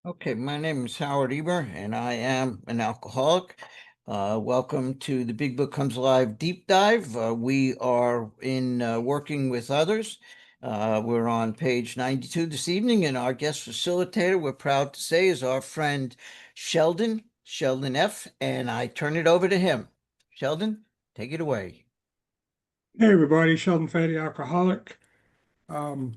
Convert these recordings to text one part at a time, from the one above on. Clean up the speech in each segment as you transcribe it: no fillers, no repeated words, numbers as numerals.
Okay, my name is Howard Eber, and I am an alcoholic. Welcome to the Big Book Comes Alive Deep Dive. We are in working with others. We're on page 92 this evening, and our guest facilitator, we're proud to say, is our friend Sheldon F, and I turn it over to him. Sheldon, take it away. Hey everybody, Sheldon Fatty Alcoholic. Um,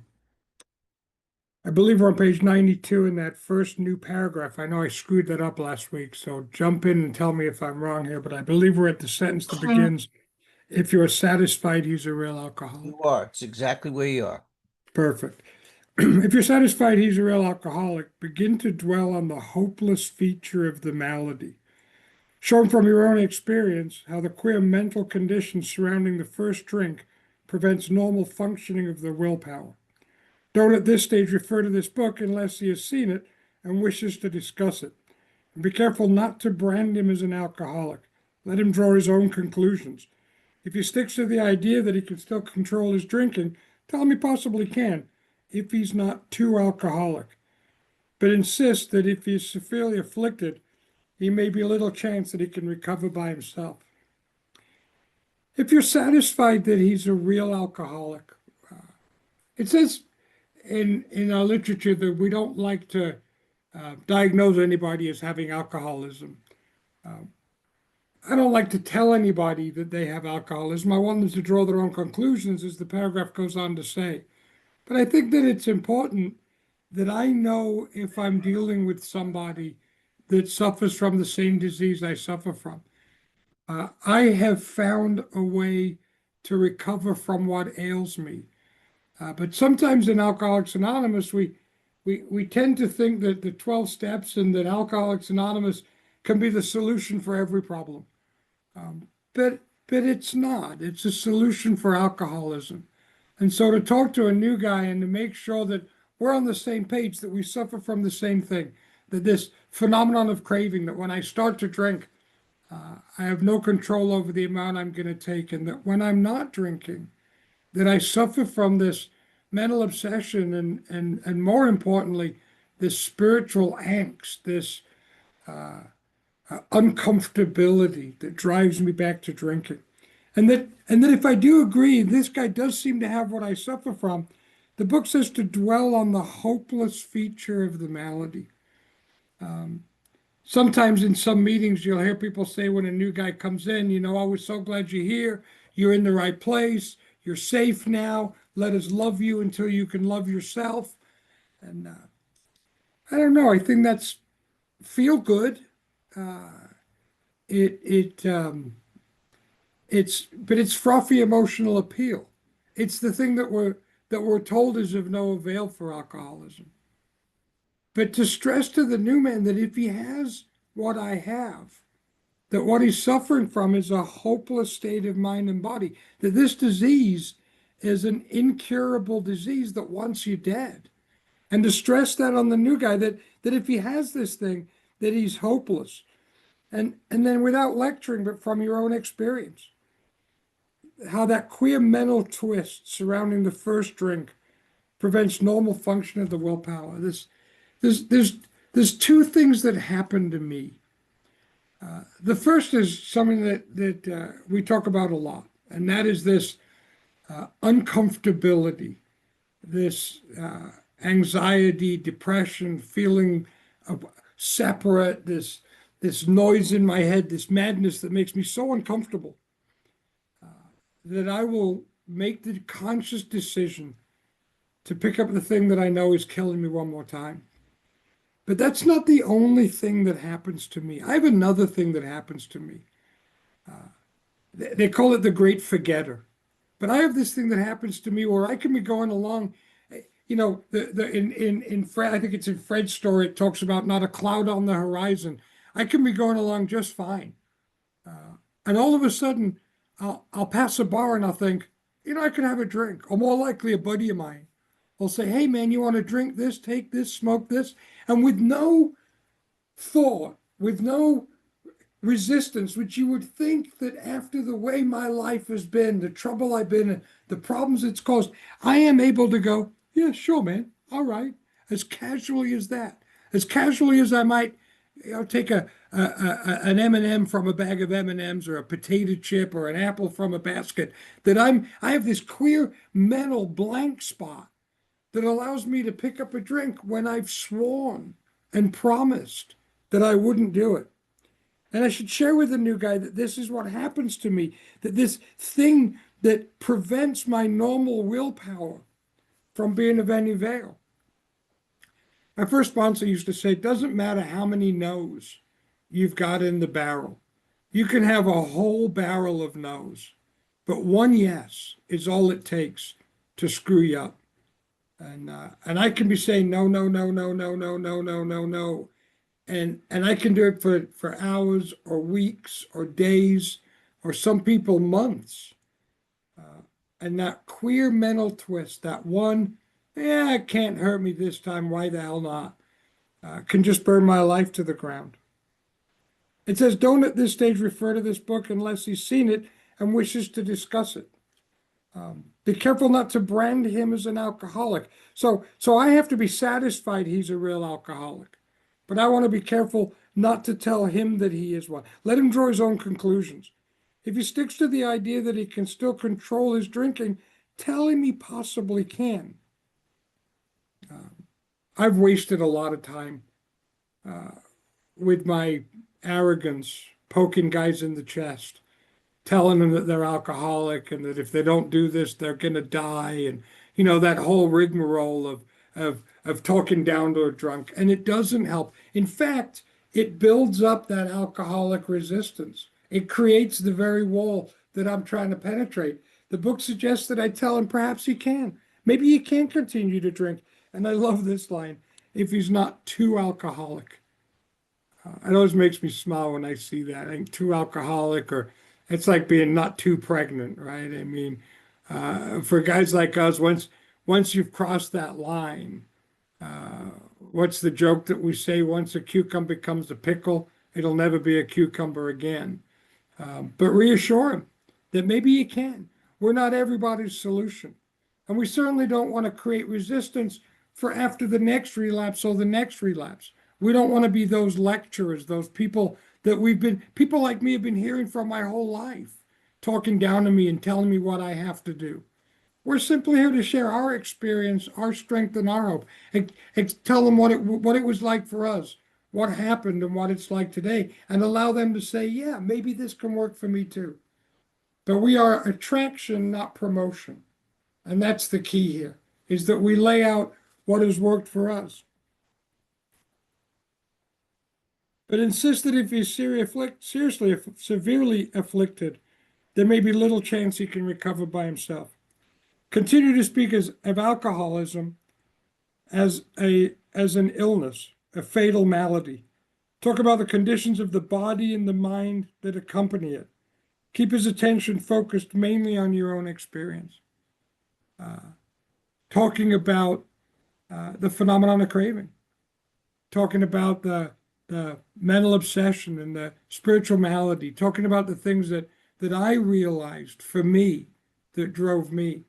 I believe we're on page 92 in that first new paragraph. I know I screwed that up last week, so jump in and tell me if I'm wrong here, but I believe we're at the sentence that begins, if you're satisfied he's a real alcoholic. You are. It's exactly where you are. Perfect. If you're satisfied he's a real alcoholic, begin to dwell on the hopeless feature of the malady. Shown from your own experience how the queer mental condition surrounding the first drink prevents normal functioning of the willpower. Don't at this stage refer to this book unless he has seen it and wishes to discuss it. And be careful not to brand him as an alcoholic. Let him draw his own conclusions. If he sticks to the idea that he can still control his drinking, tell him he possibly can, if he's not too alcoholic. But insist that if he is severely afflicted, he may be little chance that he can recover by himself. If you're satisfied that he's a real alcoholic, it says in our literature that we don't like to diagnose anybody as having alcoholism. I don't like to tell anybody that they have alcoholism. I want them to draw their own conclusions, as the paragraph goes on to say. But I think that it's important that I know if I'm dealing with somebody that suffers from the same disease I suffer from. I have found a way to recover from what ails me. But sometimes in Alcoholics Anonymous, we tend to think that the 12 steps and that Alcoholics Anonymous can be the solution for every problem. But it's not. It's a solution for alcoholism. And so to talk to a new guy and to make sure that we're on the same page, that we suffer from the same thing, that this phenomenon of craving, that when I start to drink, I have no control over the amount I'm going to take, and that when I'm not drinking, that I suffer from this mental obsession and more importantly, this spiritual angst, this uncomfortability that drives me back to drinking. And that if I do agree, this guy does seem to have what I suffer from, the book says to dwell on the hopeless feature of the malady. Sometimes in some meetings, you'll hear people say when a new guy comes in, oh, we're so glad you're here. You're in the right place. You're safe now. Let us love you until you can love yourself. And I don't know. I think that's feel good. It's frothy emotional appeal. It's the thing that we're told is of no avail for alcoholism. But to stress to the new man that if he has what I have, that what he's suffering from is a hopeless state of mind and body, that this disease is an incurable disease that wants you dead. And to stress that on the new guy, that if he has this thing, that he's hopeless. And then without lecturing, but from your own experience, how that queer mental twist surrounding the first drink prevents normal function of the willpower. There's two things that happen to me. The first is something that we talk about a lot, and that is this uncomfortability, this anxiety, depression, feeling separate, this noise in my head, this madness that makes me so uncomfortable that I will make the conscious decision to pick up the thing that I know is killing me one more time. But that's not the only thing that happens to me. I have another thing that happens to me. They call it the great forgetter. But I have this thing that happens to me where I can be going along, in Fred, I think it's in Fred's story, it talks about not a cloud on the horizon. I can be going along just fine. And all of a sudden, I'll pass a bar and I'll think, I can have a drink. Or more likely, a buddy of mine will say, hey, man, you want to drink this, take this, smoke this? And with no thought, with no resistance, which you would think that after the way my life has been, the trouble I've been in, the problems it's caused, I am able to go, yeah, sure, man, all right, as casually as that. as casually as I might, take an M&M from a bag of M&Ms or a potato chip or an apple from a basket, that I have this queer mental blank spot that allows me to pick up a drink when I've sworn and promised that I wouldn't do it. And I should share with the new guy that this is what happens to me, that this thing that prevents my normal willpower from being of any avail. My first sponsor used to say, it doesn't matter how many no's you've got in the barrel. You can have a whole barrel of no's, but one yes is all it takes to screw you up. And I can be saying no, no, no, no, no, no, no, no, no, no. And I can do it for hours or weeks or days, or some people months. And that queer mental twist, that one, yeah, it can't hurt me this time, why the hell not? Can just burn my life to the ground. It says, don't at this stage refer to this book unless he's seen it and wishes to discuss it. Be careful not to brand him as an alcoholic. So I have to be satisfied he's a real alcoholic. But I want to be careful not to tell him that he is one. Let him draw his own conclusions. If he sticks to the idea that he can still control his drinking, tell him he possibly can. I've wasted a lot of time with my arrogance, poking guys in the chest, telling them that they're alcoholic and that if they don't do this, they're going to die. And, that whole rigmarole of talking down to a drunk. And it doesn't help. In fact, it builds up that alcoholic resistance. It creates the very wall that I'm trying to penetrate. The book suggests that I tell him perhaps he can. Maybe he can continue to drink. And I love this line, if he's not too alcoholic. It always makes me smile when I see that. I think too alcoholic, or it's like being not too pregnant, right? I mean, for guys like us, once you've crossed that line, what's the joke that we say? Once a cucumber becomes a pickle, it'll never be a cucumber again. But reassure him that maybe you can. We're not everybody's solution. And we certainly don't want to create resistance for after the next relapse or the next relapse. We don't want to be those lecturers, those people that people like me have been hearing from my whole life, talking down to me and telling me what I have to do. We're simply here to share our experience, our strength, and our hope. And tell them what it was like for us, what happened, and what it's like today, and allow them to say, yeah, maybe this can work for me too. But we are attraction, not promotion. And that's the key here, is that we lay out what has worked for us. But insist that if he's severely afflicted, there may be little chance he can recover by himself. Continue to speak of alcoholism as an illness, a fatal malady. Talk about the conditions of the body and the mind that accompany it. Keep his attention focused mainly on your own experience. Talking about the phenomenon of craving. Talking about the mental obsession and the spiritual malady. Talking about the things that I realized for me that drove me.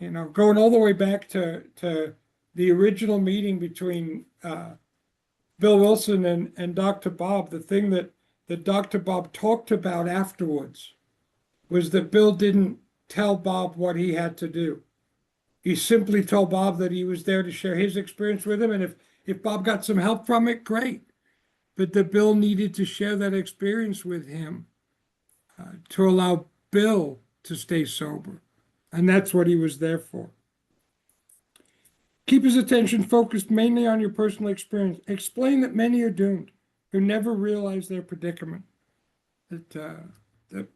Going all the way back to the original meeting between Bill Wilson and Dr. Bob, the thing that Dr. Bob talked about afterwards was that Bill didn't tell Bob what he had to do. He simply told Bob that he was there to share his experience with him, and if Bob got some help from it, great. But that Bill needed to share that experience with him to allow Bill to stay sober. And that's what he was there for. Keep his attention focused mainly on your personal experience. Explain that many are doomed who never realize their predicament. That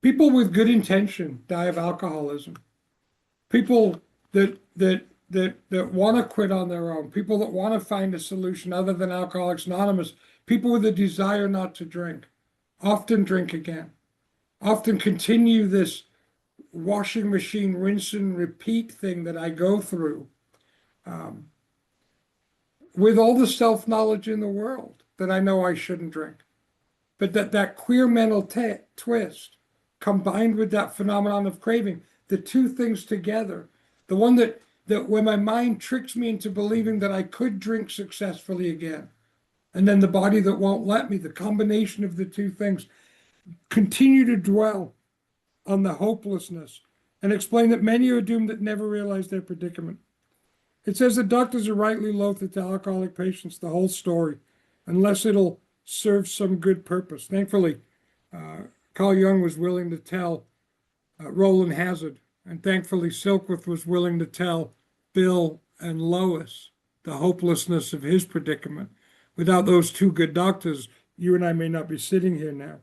people with good intention die of alcoholism. People that want to quit on their own. People that want to find a solution other than Alcoholics Anonymous. People with a desire not to drink. Often drink again. Often continue this washing machine rinse and repeat thing that I go through with all the self-knowledge in the world that I know I shouldn't drink. But that queer mental twist combined with that phenomenon of craving, the two things together, the one that that when my mind tricks me into believing that I could drink successfully again, and then the body that won't let me, the combination of the two things, continue to dwell on the hopelessness and explain that many are doomed that never realize their predicament. It says that doctors are rightly loath to tell alcoholic patients the whole story unless it'll serve some good purpose. Thankfully, Carl Jung was willing to tell Roland Hazard, and thankfully Silkworth was willing to tell Bill and Lois the hopelessness of his predicament. Without those two good doctors, you and I may not be sitting here now.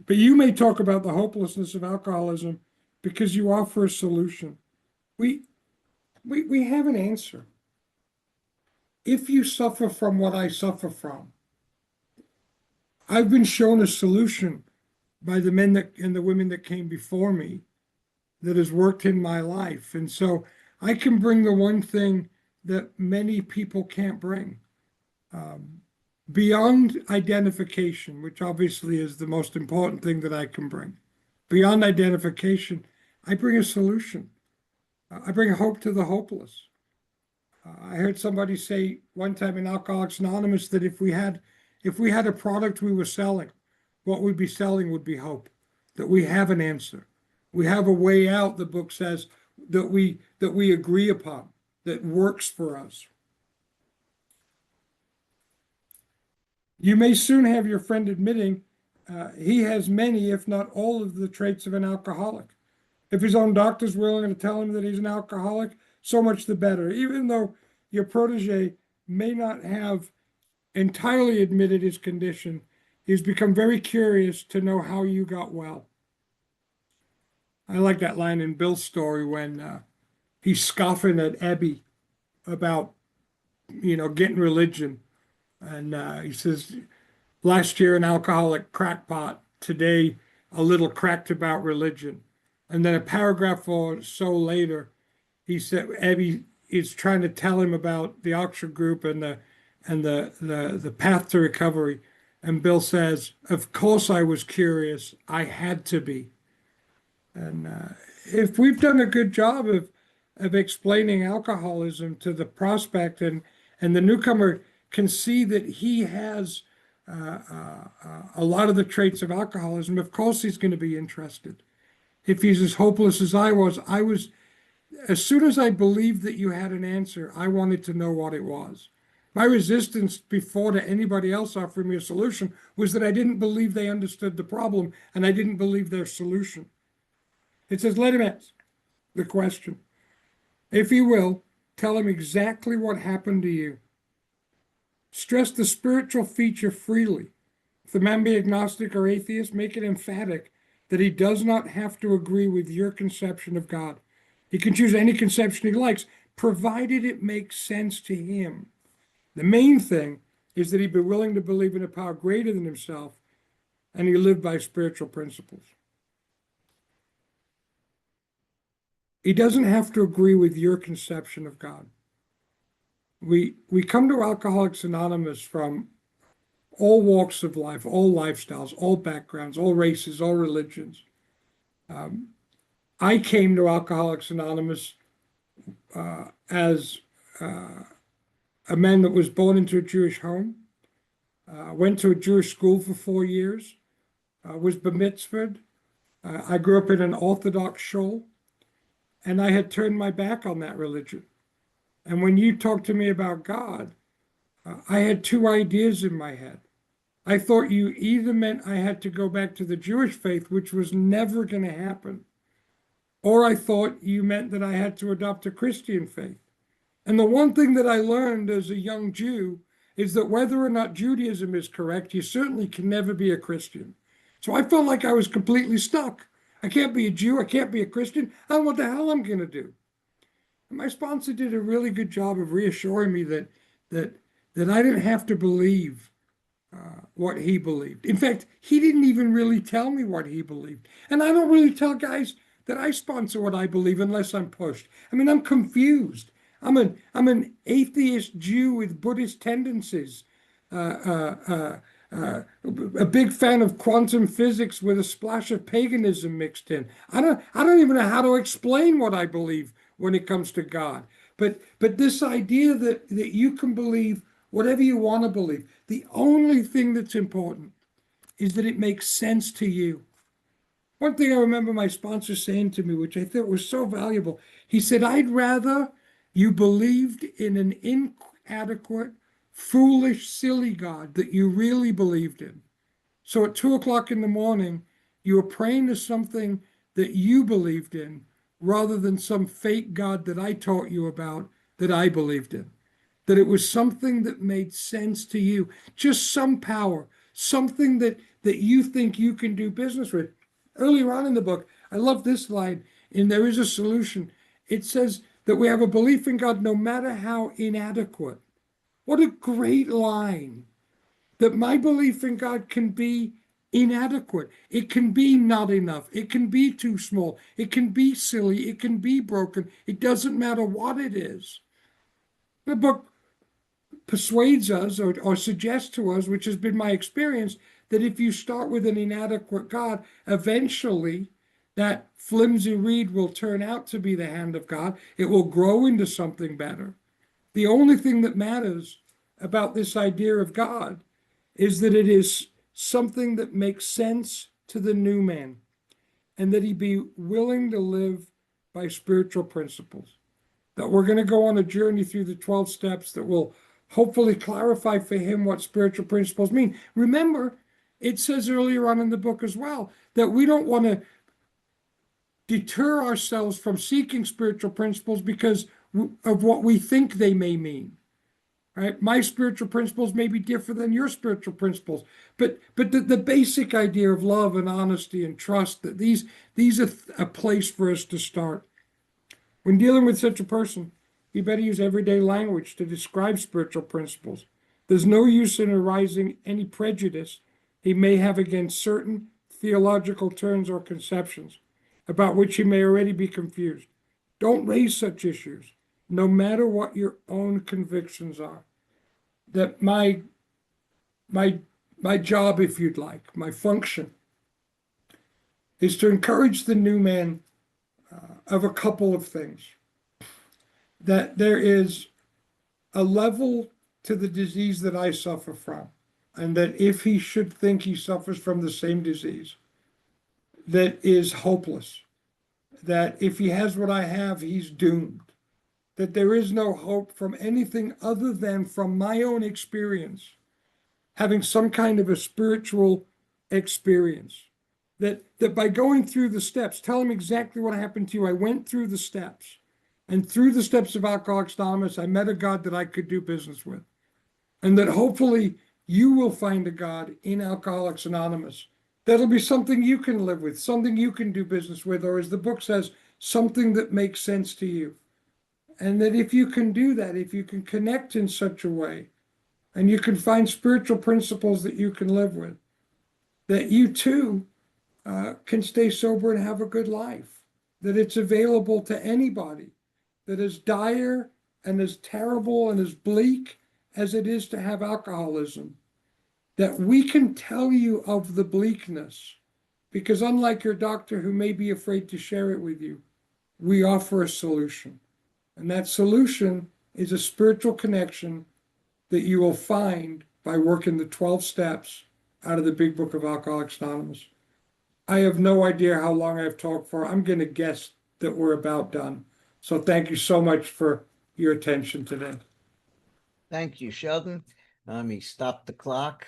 But you may talk about the hopelessness of alcoholism because you offer a solution. We have an answer. If you suffer from what I suffer from, I've been shown a solution by the men that and the women that came before me that has worked in my life. And so I can bring the one thing that many people can't bring. Beyond identification, which obviously is the most important thing that I can bring. Beyond identification, I bring a solution. I bring hope to the hopeless. I heard somebody say one time in Alcoholics Anonymous that if we had a product we were selling, what we'd be selling would be hope, that we have an answer. We have a way out, the book says, that we agree upon, that works for us. You may soon have your friend admitting he has many, if not all, of the traits of an alcoholic. If his own doctor's willing to tell him that he's an alcoholic, so much the better. Even though your protege may not have entirely admitted his condition, he's become very curious to know how you got well. I like that line in Bill's story when he's scoffing at Abby about, getting religion. And he says, last year an alcoholic crackpot, today a little cracked about religion. And then a paragraph or so later, he said Abby is trying to tell him about the Oxford group and the path to recovery. And Bill says, of course I was curious. I had to be. And if we've done a good job of explaining alcoholism to the prospect and the newcomer can see that he has a lot of the traits of alcoholism, of course he's going to be interested. If he's as hopeless as I was, as soon as I believed that you had an answer, I wanted to know what it was. My resistance before to anybody else offering me a solution was that I didn't believe they understood the problem and I didn't believe their solution. It says, let him ask the question. If you will, tell him exactly what happened to you. Stress the spiritual feature freely. If the man be agnostic or atheist, make it emphatic that he does not have to agree with your conception of God. He can choose any conception he likes, provided it makes sense to him. The main thing is that he be willing to believe in a power greater than himself, and he live by spiritual principles. He doesn't have to agree with your conception of God. We come to Alcoholics Anonymous from all walks of life, all lifestyles, all backgrounds, all races, all religions. I came to Alcoholics Anonymous as a man that was born into a Jewish home, went to a Jewish school for 4 years, was bar mitzvahed. I grew up in an Orthodox shul, and I had turned my back on that religion. And when you talked to me about God, I had two ideas in my head. I thought you either meant I had to go back to the Jewish faith, which was never going to happen, or I thought you meant that I had to adopt a Christian faith. And the one thing that I learned as a young Jew is that whether or not Judaism is correct, you certainly can never be a Christian. So I felt like I was completely stuck. I can't be a Jew. I can't be a Christian. I don't know what the hell I'm going to do. And my sponsor did a really good job of reassuring me that I didn't have to believe what he believed. In fact, he didn't even really tell me what he believed. And I don't really tell guys that I sponsor what I believe unless I'm pushed. I mean, I'm confused. I'm an atheist Jew with Buddhist tendencies, a big fan of quantum physics with a splash of paganism mixed in. I don't even know how to explain what I believe when it comes to God. But this idea that you can believe whatever you want to believe, the only thing that's important is that it makes sense to you. One thing I remember my sponsor saying to me, which I thought was so valuable, he said, I'd rather you believed in an inadequate, foolish, silly God that you really believed in. So at 2 o'clock in the morning, you were praying to something that you believed in rather than some fake God that I taught you about that I believed in. That it was something that made sense to you, just some power, something that you think you can do business with. Earlier on in the book, I love this line, and there is a solution. It says that we have a belief in God no matter how inadequate. What a great line. That my belief in God can be inadequate. It can be not enough. It can be too small. It can be silly. It can be broken. It doesn't matter what it is. The book persuades us or suggests to us, which has been my experience, that if you start with an inadequate God, eventually that flimsy reed will turn out to be the hand of God. It will grow into something better. The only thing that matters about this idea of God is that it is something that makes sense to the new man, and that he be willing to live by spiritual principles. That we're going to go on a journey through the 12 steps that will hopefully clarify for him what spiritual principles mean. Remember, it says earlier on in the book as well that we don't want to deter ourselves from seeking spiritual principles because of what we think they may mean. Right? My spiritual principles may be different than your spiritual principles, but the basic idea of love and honesty and trust, that these are a place for us to start. When dealing with such a person, you better use everyday language to describe spiritual principles. There's no use in arising any prejudice he may have against certain theological terms or conceptions about which he may already be confused. Don't raise such issues, no matter what your own convictions are. That my job, if you'd like, my function, is to encourage the new man of a couple of things. That there is a level to the disease that I suffer from, and that if he should think he suffers from the same disease, that is hopeless. That if he has what I have, he's doomed. That there is no hope from anything other than from my own experience, having some kind of a spiritual experience. That by going through the steps, tell him exactly what happened to you. I went through the steps. And through the steps of Alcoholics Anonymous, I met a God that I could do business with. And that hopefully you will find a God in Alcoholics Anonymous. That'll be something you can live with, something you can do business with, or as the book says, something that makes sense to you. And that if you can do that, if you can connect in such a way, and you can find spiritual principles that you can live with, that you too can stay sober and have a good life. That it's available to anybody. That as dire and as terrible and as bleak as it is to have alcoholism, that we can tell you of the bleakness, because unlike your doctor who may be afraid to share it with you, we offer a solution. And that solution is a spiritual connection that you will find by working the 12 steps out of the Big Book of Alcoholics Anonymous. I have no idea how long I've talked for. I'm going to guess that we're about done. So thank you so much for your attention today. Thank you, Sheldon. Let me stop the clock.